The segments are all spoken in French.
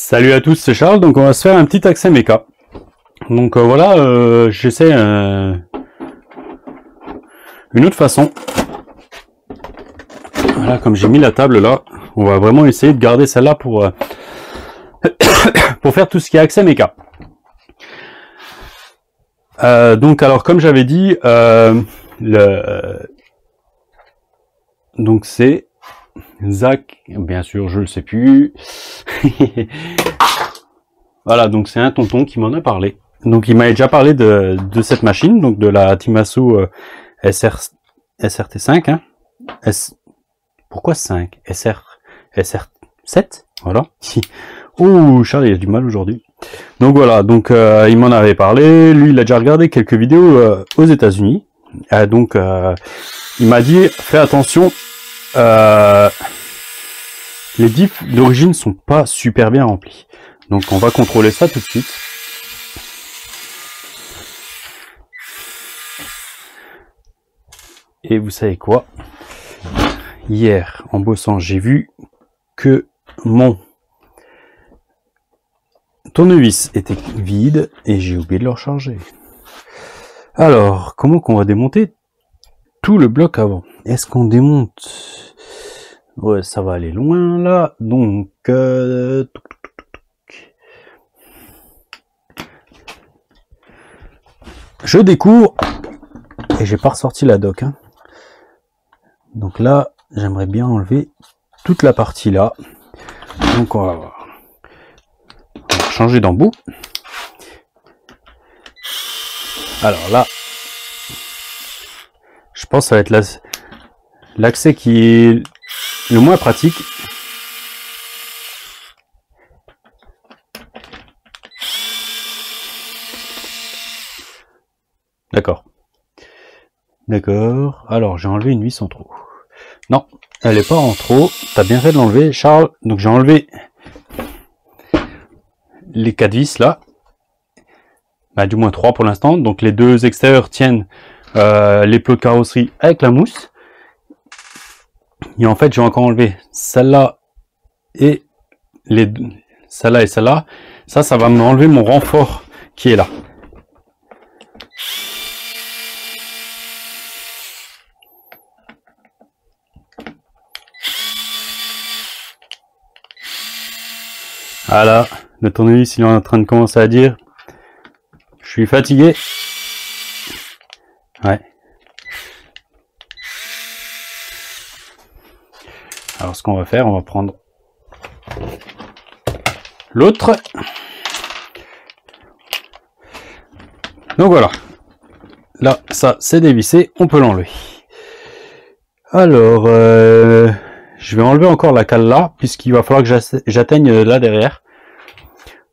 Salut à tous, c'est Charles. Donc on va se faire un petit accès méca. Donc voilà, j'essaie une autre façon. Voilà, comme j'ai mis la table là, on va vraiment essayer de garder celle-là pour pour faire tout ce qui est accès méca. Donc alors comme j'avais dit, donc c'est Zach, bien sûr je le sais plus. Voilà, donc c'est un tonton qui m'en a parlé. Donc il m'avait déjà parlé de cette machine, donc de la Timasu SRT5. Hein. Pourquoi 5 SR7. Voilà. Ouh, Charles il a du mal aujourd'hui. Donc voilà, donc il m'en avait parlé. Lui il a déjà regardé quelques vidéos aux États-Unis. Donc il m'a dit fais attention. Les diffs d'origine sont pas super bien remplis. Donc on va contrôler ça tout de suite. Et vous savez quoi? Hier, en bossant, j'ai vu que mon tournevis était vide et j'ai oublié de le recharger. Alors, comment qu'on va démonter tout le bloc avant? Est-ce qu'on démonte? Ouais, ça va aller loin là. Donc, je découvre et j'ai pas ressorti la doc. Hein. Donc là, j'aimerais bien enlever toute la partie là. Donc on va changer d'embout. Alors là, je pense que ça va être l'accès qui est le moins pratique. D'accord. D'accord. Alors, j'ai enlevé une vis en trop. Non, elle est pas en trop. T'as bien fait de l'enlever, Charles. Donc, j'ai enlevé les 4 vis là. Bah, du moins 3 pour l'instant. Donc, les 2 extérieurs tiennent les plots de carrosserie avec la mousse. Et en fait, j'ai encore enlevé celle-là et celle-là et celle-là. Ça va m'enlever mon renfort qui est là. Voilà, le tournevis il est en train de commencer à dire je suis fatigué. Ouais. Alors ce qu'on va faire, on va prendre l'autre. Donc voilà. Là, ça c'est dévissé, on peut l'enlever. Alors, je vais enlever encore la cale là, puisqu'il va falloir que j'atteigne là derrière.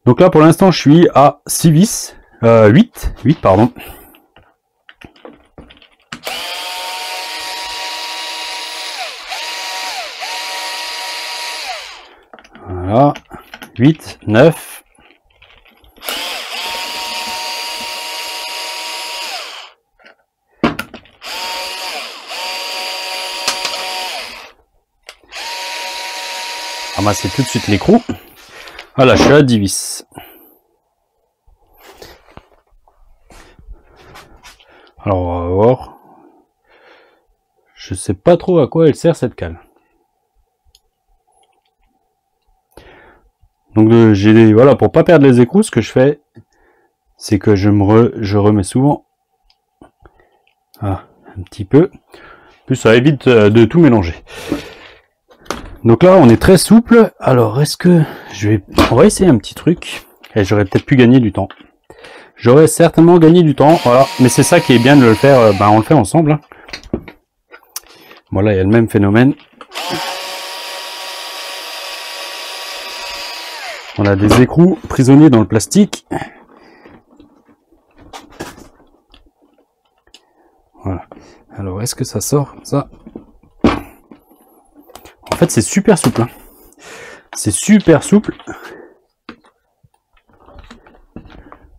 Donc là, pour l'instant, je suis à 6 vis. 8, pardon. Voilà. 8, 9. Ramasser tout de suite l'écrou. Voilà, je suis à 10 vis. Alors, on va voir. Je sais pas trop à quoi elle sert cette cale. Donc, voilà, pour pas perdre les écrous, ce que je fais, c'est que je remets souvent un petit peu. En plus, ça évite de tout mélanger. Donc là, on est très souple. Alors, est-ce que on va essayer un petit truc. Et j'aurais peut-être pu gagner du temps. J'aurais certainement gagné du temps. Voilà. Mais c'est ça qui est bien de le faire. On le fait ensemble. Hein. Voilà, il y a le même phénomène. On a des écrous prisonniers dans le plastique. Voilà. Alors, est-ce que ça sort? Ça. En fait, c'est super souple. Hein. C'est super souple.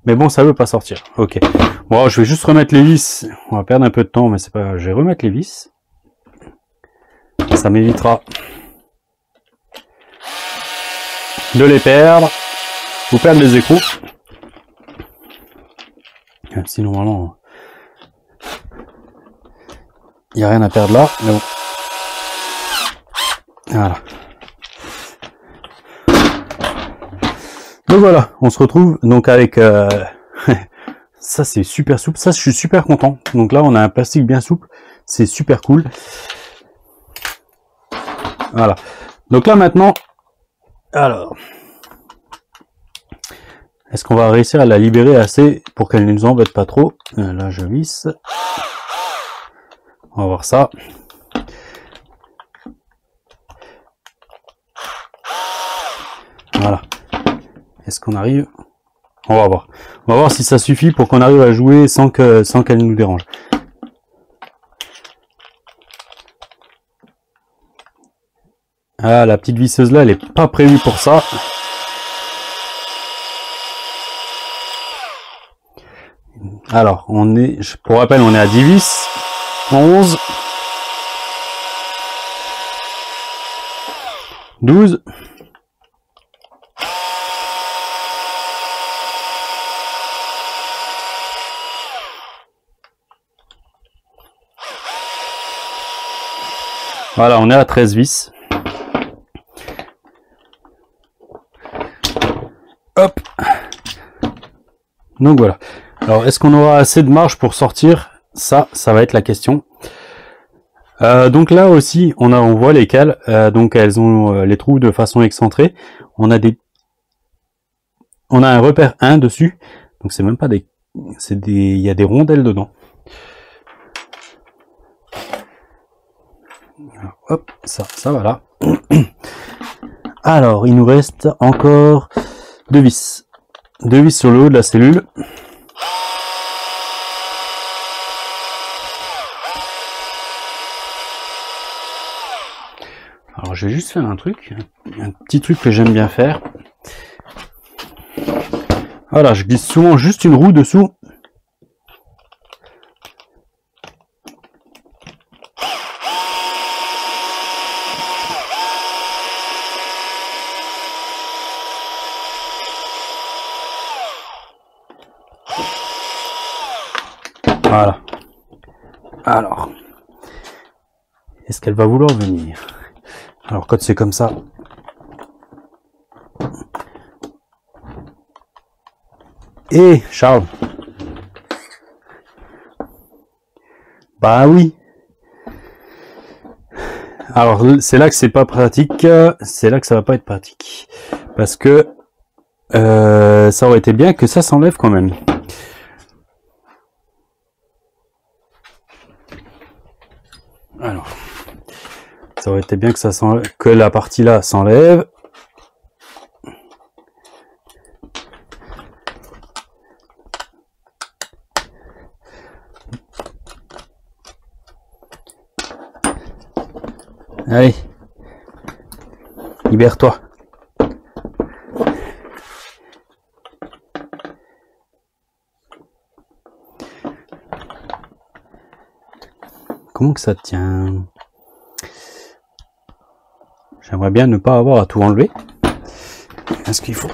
Mais bon, ça veut pas sortir. Ok. Bon, je vais juste remettre les vis. On va perdre un peu de temps, mais c'est pas grave. Je vais remettre les vis. Ça m'évitera de les perdre. faut perdre les écrous. Même si normalement il n'y a rien à perdre là, mais bon. Voilà. Donc voilà, on se retrouve donc avec ça, c'est super souple, ça je suis super content. Donc là on a un plastique bien souple, c'est super cool. Voilà, donc là maintenant, alors est-ce qu'on va réussir à la libérer assez pour qu'elle ne nous embête pas trop? Là je visse, on va voir ça. Voilà, est-ce qu'on arrive? On va voir. On va voir si ça suffit pour qu'on arrive à jouer sans qu'elle nous dérange. Ah, la petite visseuse là, elle est pas prévue pour ça. Alors, on est, pour rappel, on est à 10 vis. 11. 12. Voilà, on est à 13 vis. Hop. Donc voilà. Alors, est-ce qu'on aura assez de marge pour sortir? Ça va être la question. Donc là aussi, on voit les cales. Donc elles ont les trous de façon excentrée. On a un repère 1 dessus. Donc c'est même pas des, il y a des rondelles dedans. Alors, hop, ça va là. Alors, il nous reste encore 2 vis. 2 vis sur le haut de la cellule. Alors, je vais juste faire un petit truc que j'aime bien faire. Voilà, je glisse souvent juste une roue dessous. Voilà. Alors, est-ce qu'elle va vouloir venir? Alors, quand c'est comme ça, et Charles, bah oui. Alors, c'est là que c'est pas pratique. C'est là que ça va pas être pratique, parce que ça aurait été bien que ça s'enlève quand même. Alors, ça aurait été bien que que la partie là s'enlève. Allez, libère-toi. Comment que ça tient? J'aimerais bien ne pas avoir à tout enlever. Est-ce qu'il faut?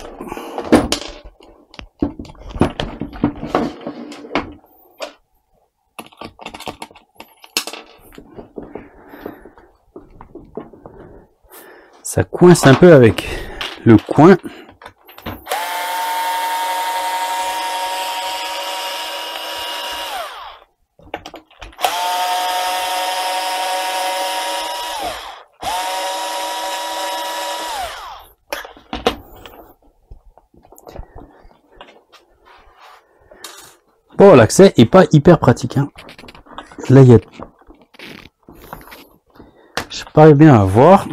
Ça coince un peu avec le coin. Bon, l'accès est pas hyper pratique, hein. Là, il y a... Je parle bien à voir.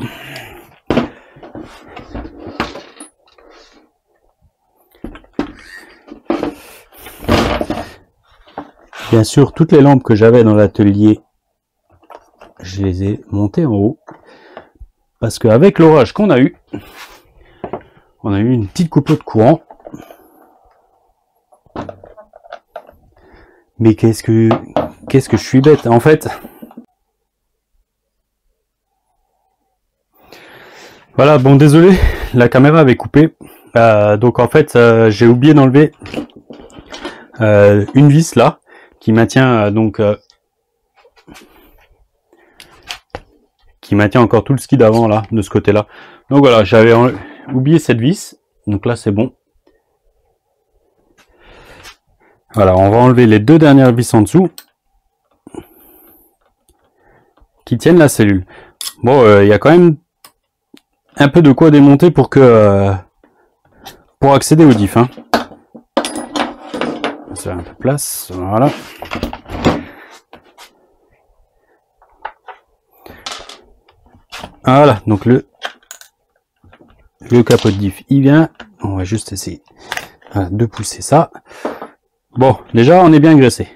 Bien sûr, toutes les lampes que j'avais dans l'atelier, je les ai montées en haut. Parce qu'avec l'orage qu'on a eu, on a eu une petite coupure de courant. Mais qu'est-ce que je suis bête, en fait. Voilà, bon, désolé, la caméra avait coupé. Donc en fait, j'ai oublié d'enlever une vis là qui maintient qui maintient encore tout le ski d'avant là, de ce côté-là. Donc voilà, j'avais oublié cette vis. Donc là, c'est bon. Voilà, on va enlever les deux dernières vis en dessous qui tiennent la cellule. Bon, il y a quand même un peu de quoi démonter pour accéder au diff. Hein. Ça a un peu de place, voilà. Voilà, donc le capot de diff, il vient. On va juste essayer de pousser ça. Bon, déjà, on est bien graissé.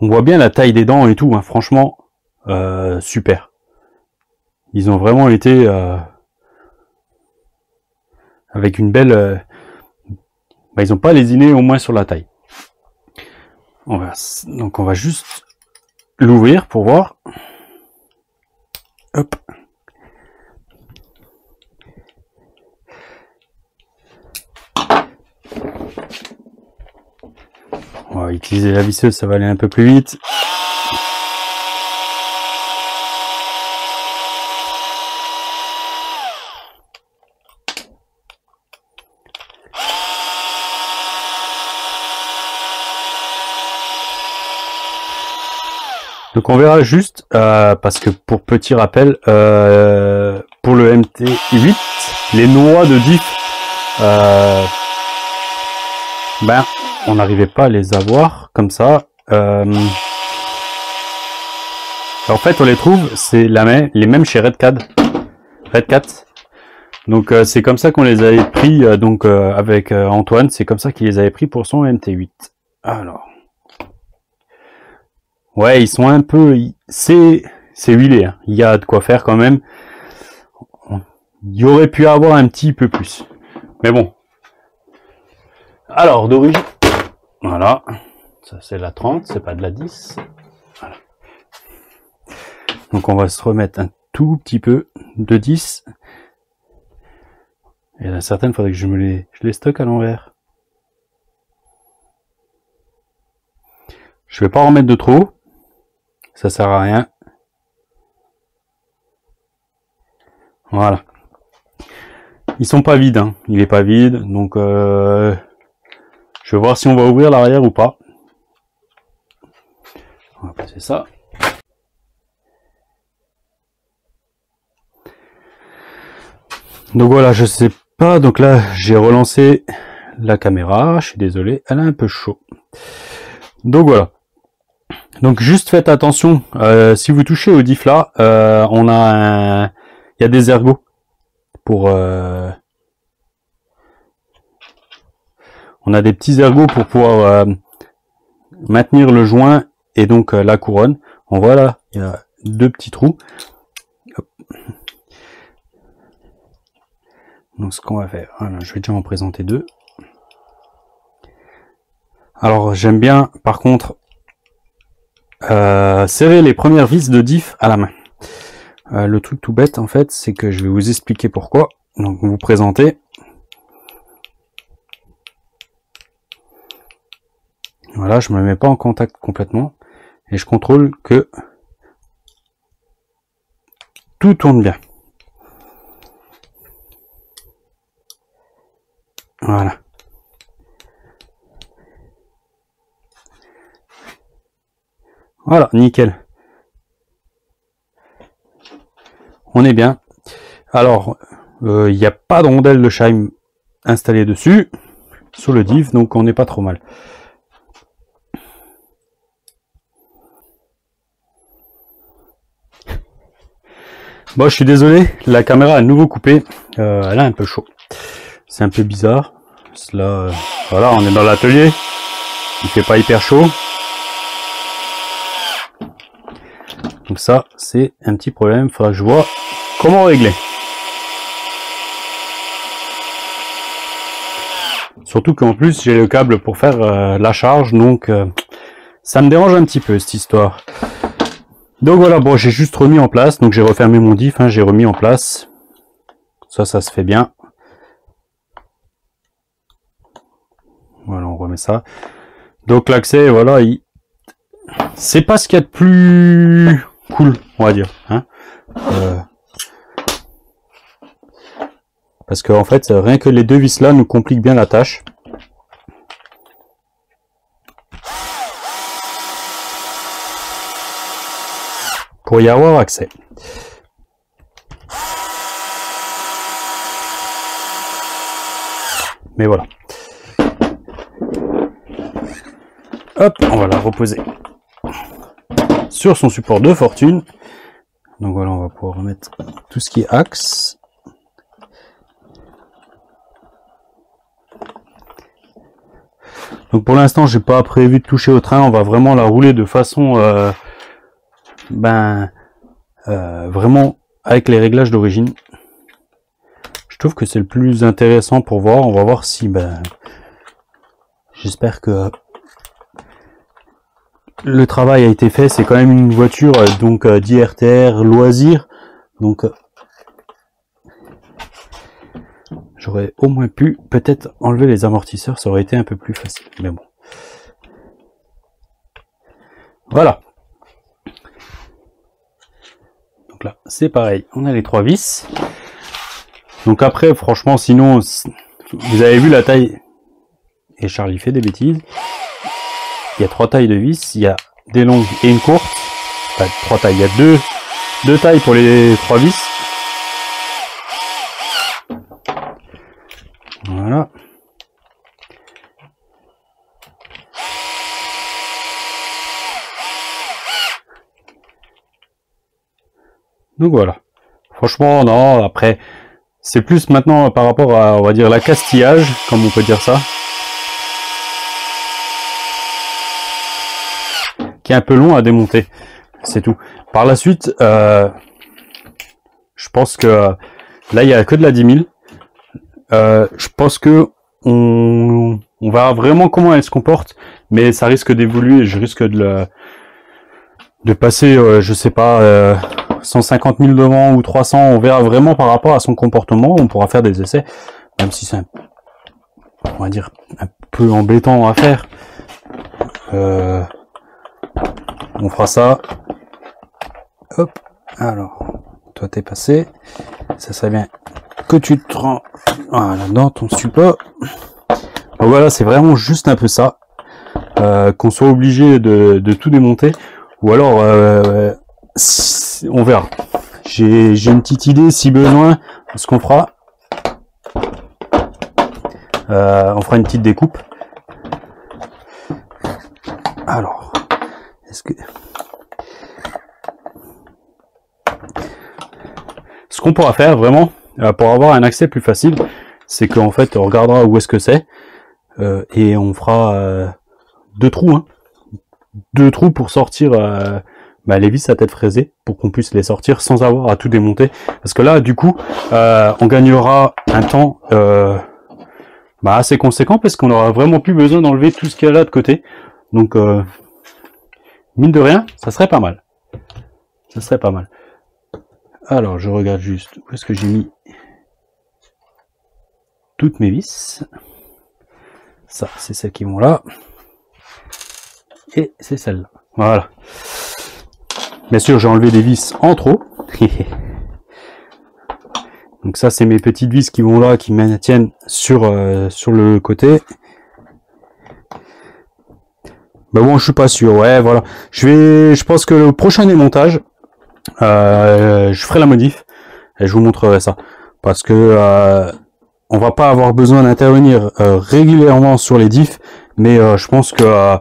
On voit bien la taille des dents et tout, hein. Franchement, super. Ils ont vraiment été avec une belle... ils n'ont pas lésiné au moins sur la taille. Donc on va juste l'ouvrir pour voir. Hop. On va utiliser la visseuse, ça va aller un peu plus vite. Donc on verra juste, parce que pour petit rappel, pour le MT8, les noix de diff, on n'arrivait pas à les avoir comme ça. En fait, on les trouve, c'est les mêmes chez Redcat. Donc c'est comme ça qu'on les avait pris, avec Antoine, c'est comme ça qu'il les avait pris pour son MT8. Alors. Ouais, ils sont un peu... C'est huilé, hein. Il y a de quoi faire quand même. Il y aurait pu avoir un petit peu plus. Mais bon. Alors, d'origine... Voilà. Ça, c'est la 30, c'est pas de la 10. Voilà. Donc, on va se remettre un tout petit peu de 10. Et il y en a certaines, il faudrait que je les stocke à l'envers. Je vais pas en remettre de trop. Ça sert à rien. Voilà. Ils sont pas vides, hein. Il est pas vide, donc je vais voir si on va ouvrir l'arrière ou pas. On va passer ça. Donc voilà, je sais pas. Donc là, j'ai relancé la caméra. Je suis désolé, elle a un peu chaud. Donc voilà. Donc juste faites attention, si vous touchez au diff là, il y a des ergots pour, on a des petits ergots pour pouvoir maintenir le joint et donc la couronne. On voit là, il y a deux petits trous. Hop. Donc ce qu'on va faire, voilà, je vais déjà en présenter deux. Alors j'aime bien, par contre, serrer les premières vis de diff à la main. Le truc tout bête en fait, c'est que je vais vous expliquer pourquoi. Donc vous présentez. Voilà, je me mets pas en contact complètement et je contrôle que tout tourne bien. Voilà. Voilà, nickel. On est bien. Alors, il n'y a pas de rondelle de Scheim installée dessus, sur le diff, donc on n'est pas trop mal. Bon, je suis désolé, la caméra a à nouveau coupé. Elle a un peu chaud. C'est un peu bizarre. Là, voilà, on est dans l'atelier. Il fait pas hyper chaud. Donc ça, c'est un petit problème. Il faudra que je vois comment régler. Surtout qu'en plus, j'ai le câble pour faire la charge. Donc, ça me dérange un petit peu, cette histoire. Donc voilà, bon, j'ai juste remis en place, donc j'ai refermé mon diff, hein, j'ai remis en place. Ça se fait bien. Voilà, on remet ça. Donc l'accès, voilà, c'est pas ce qu'il y a de plus cool, on va dire. Hein. Parce qu'en fait, rien que les deux vis là nous compliquent bien la tâche. Pour y avoir accès. Mais voilà. Hop, on va la reposer sur son support de fortune. Donc voilà, on va pouvoir remettre tout ce qui est axe. Donc pour l'instant, j'ai pas prévu de toucher au train. On va vraiment la rouler de façon, vraiment avec les réglages d'origine. Je trouve que c'est le plus intéressant pour voir. On va voir si, j'espère que le travail a été fait. C'est quand même une voiture donc d'IRTR loisir. Donc j'aurais au moins pu peut-être enlever les amortisseurs, ça aurait été un peu plus facile. Mais bon. Voilà. Donc là, c'est pareil. On a les 3 vis. Donc après, franchement, sinon, vous avez vu la taille. Et Charlie fait des bêtises. Il y a 3 tailles de vis. Il y a des longues et une courte. Enfin, 3 tailles. Il y a deux tailles pour les 3 vis. Voilà. Donc voilà. Franchement, non, après, c'est plus maintenant par rapport à, on va dire, l'accastillage, comme on peut dire ça. Qui est un peu long à démonter. C'est tout. Par la suite, je pense que là, il n'y a que de la 10 000. Je pense que on verra vraiment comment elle se comporte, mais ça risque d'évoluer. Je risque de passer, je sais pas, 150 000 devant ou 300. On verra vraiment par rapport à son comportement. On pourra faire des essais, même si c'est, on va dire, un peu embêtant à faire. On fera ça. Hop. Alors, toi t'es passé. Ça serait bien que tu te rends, voilà, dans ton support. Donc voilà, c'est vraiment juste un peu ça. Qu'on soit obligé de tout démonter. Ou alors, on verra. J'ai une petite idée, si besoin, ce qu'on fera. On fera une petite découpe. Alors, est-ce que... Ce qu'on pourra faire vraiment, pour avoir un accès plus facile, c'est qu'en fait, on regardera où est-ce que c'est, et on fera 2 trous, hein. 2 trous pour sortir les vis à tête fraisée, pour qu'on puisse les sortir sans avoir à tout démonter. Parce que là, du coup, on gagnera un temps assez conséquent, parce qu'on aura vraiment plus besoin d'enlever tout ce qu'il y a là de côté. Donc, mine de rien, ça serait pas mal. Ça serait pas mal. Alors, je regarde juste où est-ce que j'ai mis toutes mes vis. Ça, c'est celles qui vont là. Et c'est celle-là. Voilà. Bien sûr, j'ai enlevé des vis en trop. Donc ça, c'est mes petites vis qui vont là, qui maintiennent sur le côté. Mais bon, je suis pas sûr. Ouais, voilà. Je pense que le prochain démontage, je ferai la modif et je vous montrerai ça. Parce que on va pas avoir besoin d'intervenir régulièrement sur les diffs, mais je pense que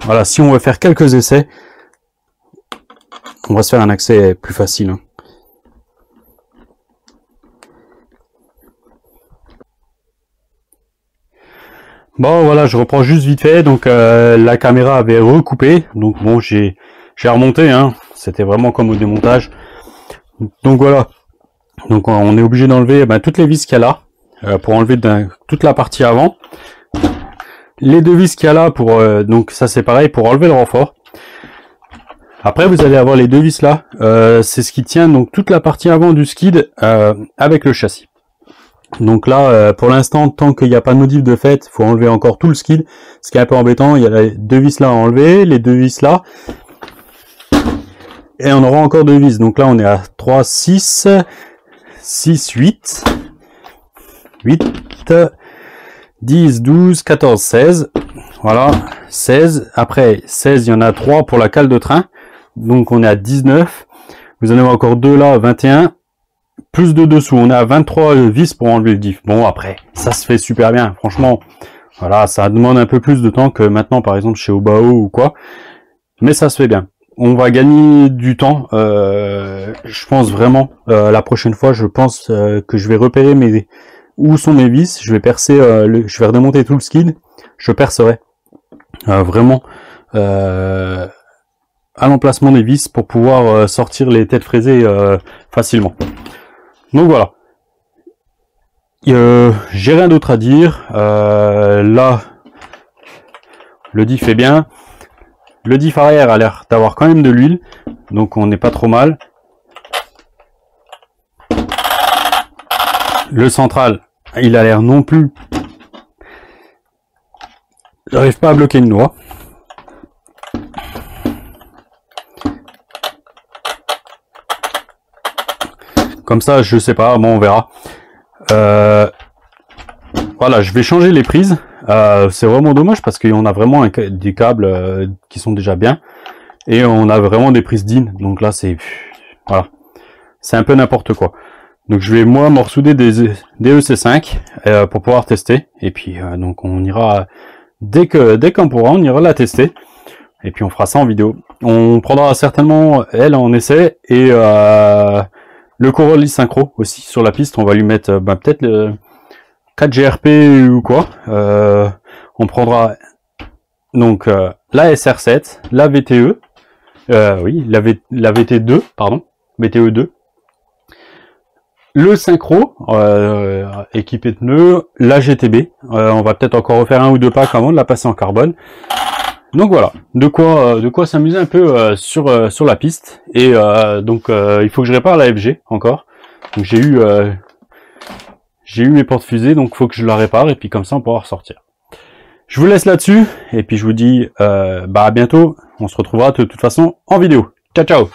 voilà, si on veut faire quelques essais, on va se faire un accès plus facile, hein. Bon voilà, je reprends juste vite fait. Donc la caméra avait recoupé, donc bon, j'ai remonté, hein. C'était vraiment comme au démontage. Donc voilà, donc on est obligé d'enlever toutes les vis qu'il y a là, pour enlever toute la partie avant. Les 2 vis qu'il y a là pour donc ça c'est pareil pour enlever le renfort. Après, vous allez avoir les deux vis là. C'est ce qui tient donc toute la partie avant du skid avec le châssis. Donc là, pour l'instant, tant qu'il n'y a pas de modif de fait, il faut enlever encore tout le skid. Ce qui est un peu embêtant, il y a les deux vis là à enlever, les deux vis là. Et on aura encore deux vis. Donc là, on est à 3, 6, 6, 8, 10, 12, 14, 16. Voilà, 16. Après, 16, il y en a 3 pour la cale de train. Donc on est à 19. Vous en avez encore 2 là, 21. Plus de dessous, on est à 23 vis pour enlever le diff. Bon, après, ça se fait super bien. Franchement, voilà, ça demande un peu plus de temps que maintenant, par exemple, chez Obao ou quoi. Mais ça se fait bien. On va gagner du temps. Je pense vraiment, la prochaine fois, je pense que je vais repérer où sont mes vis. Je vais percer, je vais redémonter tout le skid. Je percerai vraiment à l'emplacement des vis pour pouvoir sortir les têtes fraisées facilement. Donc voilà. J'ai rien d'autre à dire. Là, le diff est bien. Le diff arrière a l'air d'avoir quand même de l'huile, donc on n'est pas trop mal. Le central, il a l'air non plus. J'arrive pas à bloquer une noix. Comme ça, je sais pas, bon on verra. Voilà, je vais changer les prises. C'est vraiment dommage parce qu'on a vraiment des câbles qui sont déjà bien. Et on a vraiment des prises DIN. Donc là, c'est... Voilà. C'est un peu n'importe quoi. Donc je vais moi me ressouder des EC5 pour pouvoir tester. Et puis donc on ira... Dès qu'on pourra, on ira la tester. Et puis on fera ça en vidéo. On prendra certainement elle en essai. Et le Corolli synchro aussi sur la piste. On va lui mettre peut-être le 4 GRP ou quoi. On prendra donc la SR7, la VTE, oui, la VT2, pardon, VTE2, le synchro équipé de pneus, la GTB. On va peut-être encore refaire un ou deux packs avant de la passer en carbone. Donc voilà, de quoi s'amuser un peu sur la piste. Et donc il faut que je répare la FG encore. Donc j'ai eu mes portes fusées, donc il faut que je la répare et puis comme ça on pourra ressortir. Je vous laisse là-dessus et puis je vous dis à bientôt. On se retrouvera de toute façon en vidéo. Ciao ciao.